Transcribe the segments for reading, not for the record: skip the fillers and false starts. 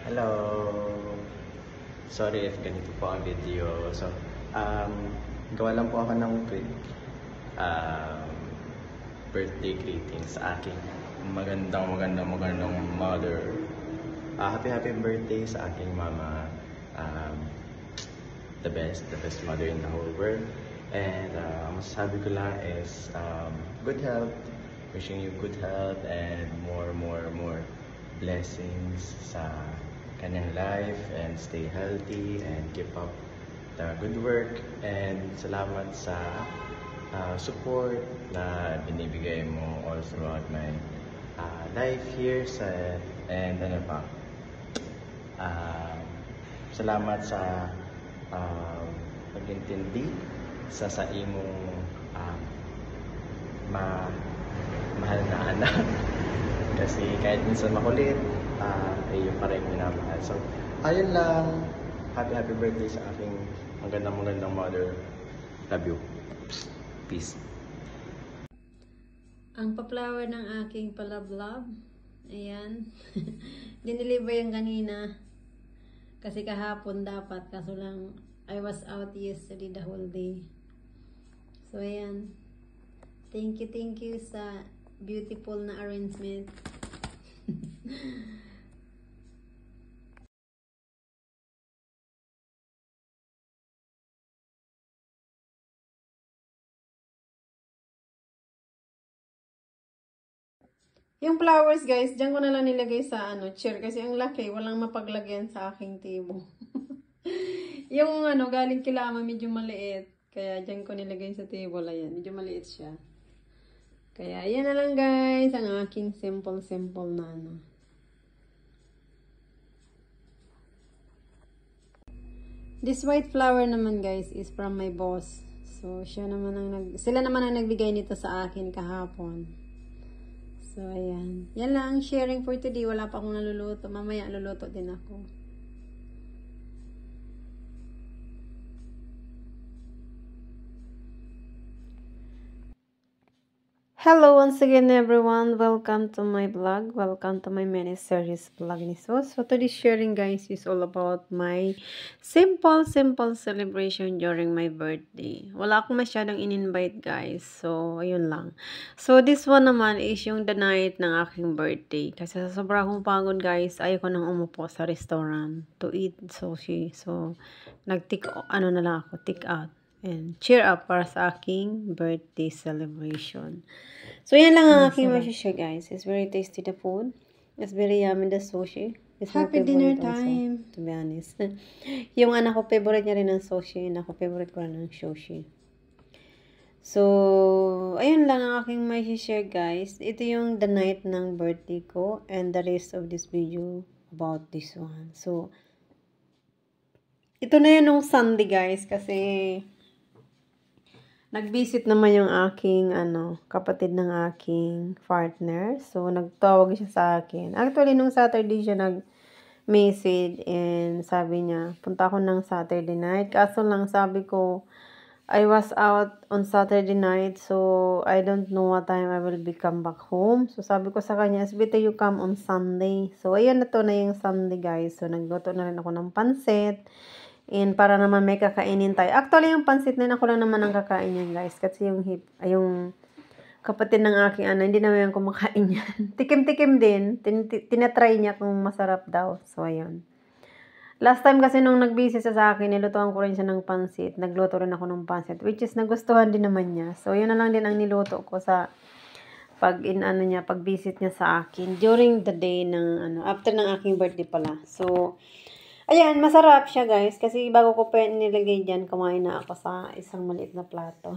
Hello! Sorry if ganito po ang video. So, gawa lang po ako ng quick um, birthday greetings sa aking magandang mother. Happy birthday sa aking mama. The best mother in the whole world. And masasabi ko lang is good health. Wishing you good health and more blessings sa kanyang life, and stay healthy and keep up the good work, and salamat sa support na binibigay mo all throughout my life here and ano pa, salamat sa pag-intindi sa imong mahal na anak. Kasi kahit minsan makulit, ay yung pa rin minamahal. So, ayun lang. Happy birthday sa aking magandang mother. Love you. Peace. Ang pa-flower ng aking palablab. Ayan. Dineliver yan kanina. Kasi kahapon dapat. Kaso lang, I was out yesterday the whole day. So, ayan. Thank you sa beautiful na arrangement. Yung flowers guys, dyan ko na lang nilagay sa chair kasi ang laki, walang mapaglagyan sa aking table. Yung galing kila ama medyo maliit, kaya dyan ko nilagay sa table. Ayan, medyo maliit siya. Kaya yan na lang guys, ang aking simple na This white flower naman guys is from my boss. So sila naman ang nagbigay nito sa akin kahapon. So ayan. Yan lang sharing for today. Wala pa akong naluluto. Mamaya luluto din ako. Hello once again everyone, welcome to my vlog, welcome to my mini series vlog ni So today's sharing guys is all about my simple celebration during my birthday. Wala akong masyadong in-invite guys, so ayun lang. So this one naman is yung the night ng aking birthday. Kasi sa sobrang pagod guys, ayoko nang umupo sa restaurant to eat sushi. So take out and cheer up para sa aking birthday celebration. So, yan lang ang aking masishare guys. It's very tasty the food. It's very yummy the sushi. It's happy dinner time. Also, to be honest. Yung anak ko, favorite niya rin ng sushi. Anak ko, favorite ko rin ng sushi. So, ayun lang ang aking masishare guys. Ito yung the night ng birthday ko. And the rest of this video about this one. So, ito na yun nung Sunday guys. Kasi nag-visit naman yung aking kapatid ng aking partner. So, nagtawag siya sa akin. Actually, nung Saturday siya nag-message and sabi niya, punta ako ng Saturday night. Kaso lang sabi ko, I was out on Saturday night, so I don't know what time I will be come back home. So, sabi ko sa kanya, it's better you come on Sunday. So, ayun na to na yung Sunday guys. So, nagluto na rin ako ng pansit. And para naman may kakainin tayo. Actually, yung pansit na ako lang naman ang kakain yan, guys. Kasi yung kapatid ng aking hindi naman yung kumakain yan. Tikim-tikim din. Tinatry niya kung masarap daw. So, ayun. Last time kasi nung nag-visit sa akin, nilutuan ko rin siya ng pansit. Nagluto rin ako ng pansit. Which is, nagustuhan din naman niya. So, yun na lang din ang niluto ko sa pag-visit niya sa akin. During the day ng, after ng aking birthday pala. So, ayan, masarap siya guys. Kasi bago ko pa nilagay dyan, kumain na ako sa isang maliit na plato.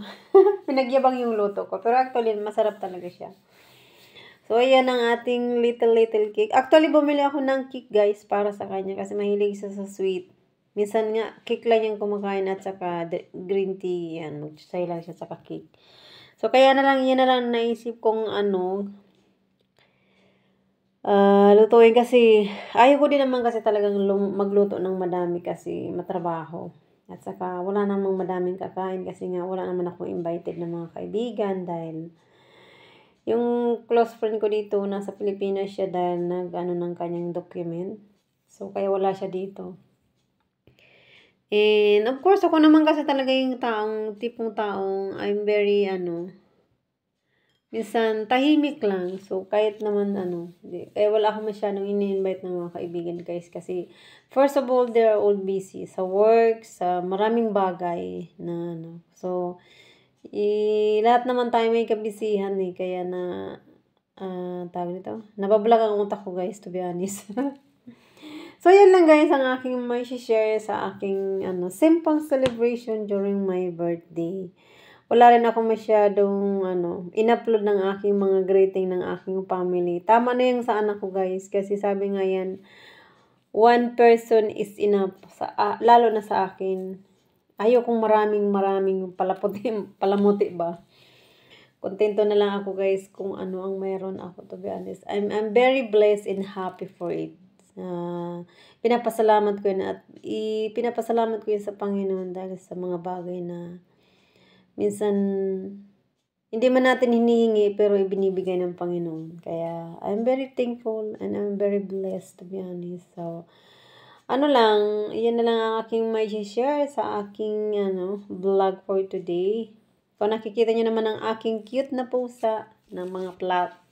Pinagyabang yung luto ko. Pero actually, masarap talaga siya. So, ayan ang ating little cake. Actually, bumili ako ng cake guys para sa kanya. Kasi mahilig siya sa sweet. Minsan nga, cake lang yung kumakain at saka green tea. Yan, mag-try lang siya saka cake. So, kaya yan na lang naisip kong lutuin kasi ayaw ko din naman kasi talagang magluto ng madami kasi matrabaho. At saka wala namang madaming kakain kasi nga wala naman akong invited na mga kaibigan dahil yung close friend ko dito nasa Pilipinas siya dahil ng kanyang document. So, kaya wala siya dito. And, of course, ako naman kasi talaga yung tipong taong, I'm very, minsan, tahimik lang. So, kahit naman, kaya wala ako masyadong ini-invite ng mga kaibigan, guys. Kasi, first of all, they're all busy sa work, sa maraming bagay na, So, lahat naman tayo may kabisihan eh. Kaya na, tawag nito, nabablag ang utak ko, guys, to be honest. So, yan lang, guys, ang aking may share sa aking, simple celebration during my birthday. Wala rin ako masyadong, in-upload ng aking mga greeting ng aking family. Tama na yung sa anak ko, guys. Kasi sabi nga yan, one person is enough. Lalo na sa akin. Ayokong maraming palamuti ba. Kontento na lang ako, guys, kung ano ang mayroon ako, to be honest. I'm very blessed and happy for it. Pinapasalamat ko yun at pinapasalamat ko yun sa Panginoon dahil sa mga bagay na minsan, hindi man natin hinihingi, pero ibinibigay ng Panginoon. Kaya, I'm very thankful and I'm very blessed, to be honest. So, yan na lang ang aking may share sa aking, vlog for today. Kung nakikita nyo naman ang aking cute na pusa ng mga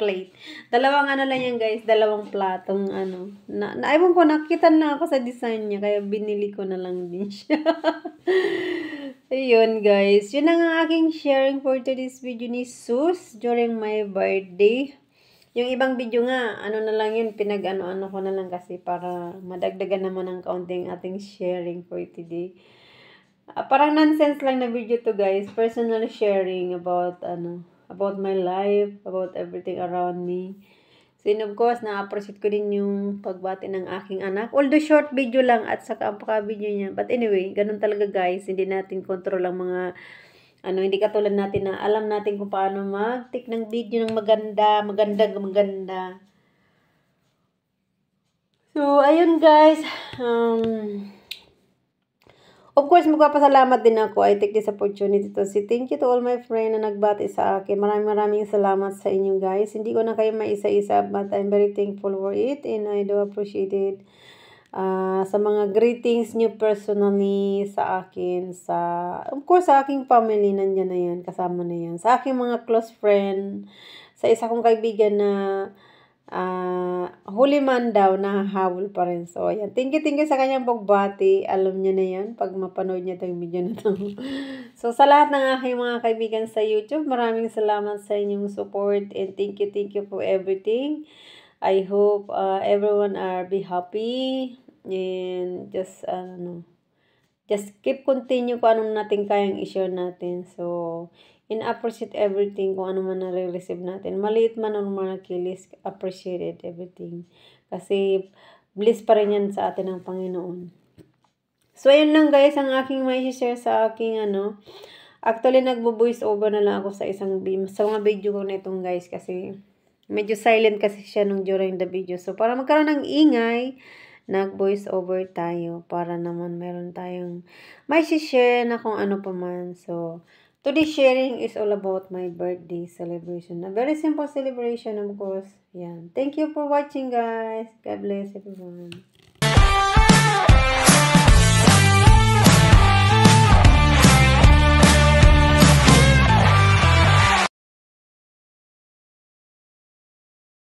plate. Dalawang lang yan, guys. Dalawang platong, ewan ko, nakita na ako sa design niya, kaya binili ko na lang din siya. Ayun, guys. Yun ang aking sharing for today's video ni Sus during my birthday. Yung ibang video nga, na lang yun, pinag-ano ko na lang kasi para madagdagan naman ng kaunting ating sharing for today. Parang nonsense lang na video to, guys. Personal sharing about, about my life, about everything around me. So, of course, na-appreciate ko din yung pagbati ng aking anak. Although short video lang at saka ang paka-video niya. But anyway, ganun talaga, guys. Hindi natin control ang mga, hindi katulad natin na alam natin kung paano mag-take ng video ng maganda. So, ayun, guys. Of course, magpapasalamat din ako. I take this opportunity to say thank you to all my friends na nagbati sa akin. Maraming salamat sa inyo, guys. Hindi ko na kayo maisa-isa, but I'm very thankful for it and I do appreciate it. Sa mga greetings nyo personally sa akin, of course, sa aking family, nandyan na yan, kasama na yan. Sa aking mga close friend, sa isa kong kaibigan na huli man daw, nahahabol pa rin. So, ayan. Thank you sa kanyang pagbati. Alam niya na yan pag mapanood niya itong video na to. So, sa lahat ng aking mga kaibigan sa YouTube, maraming salamat sa inyong support and thank you for everything. I hope everyone be happy and just keep continue kung anong natin kayang i-share natin. So, appreciate everything kung ano man nare-receive natin. Maliit man o malakilis, appreciate everything. Kasi, bliss pa rin yan sa atin ng Panginoon. So, ayun lang, guys, ang aking may share sa aking, Actually, nagbo-voice over na lang ako sa mga video ko na itong, guys, kasi medyo silent kasi siya during the video. So, para magkaroon ng ingay, nag-voice over tayo para naman meron tayong may share na kung ano pa man. So, today's sharing is all about my birthday celebration. A very simple celebration, of course. Yan. Thank you for watching, guys. God bless everyone.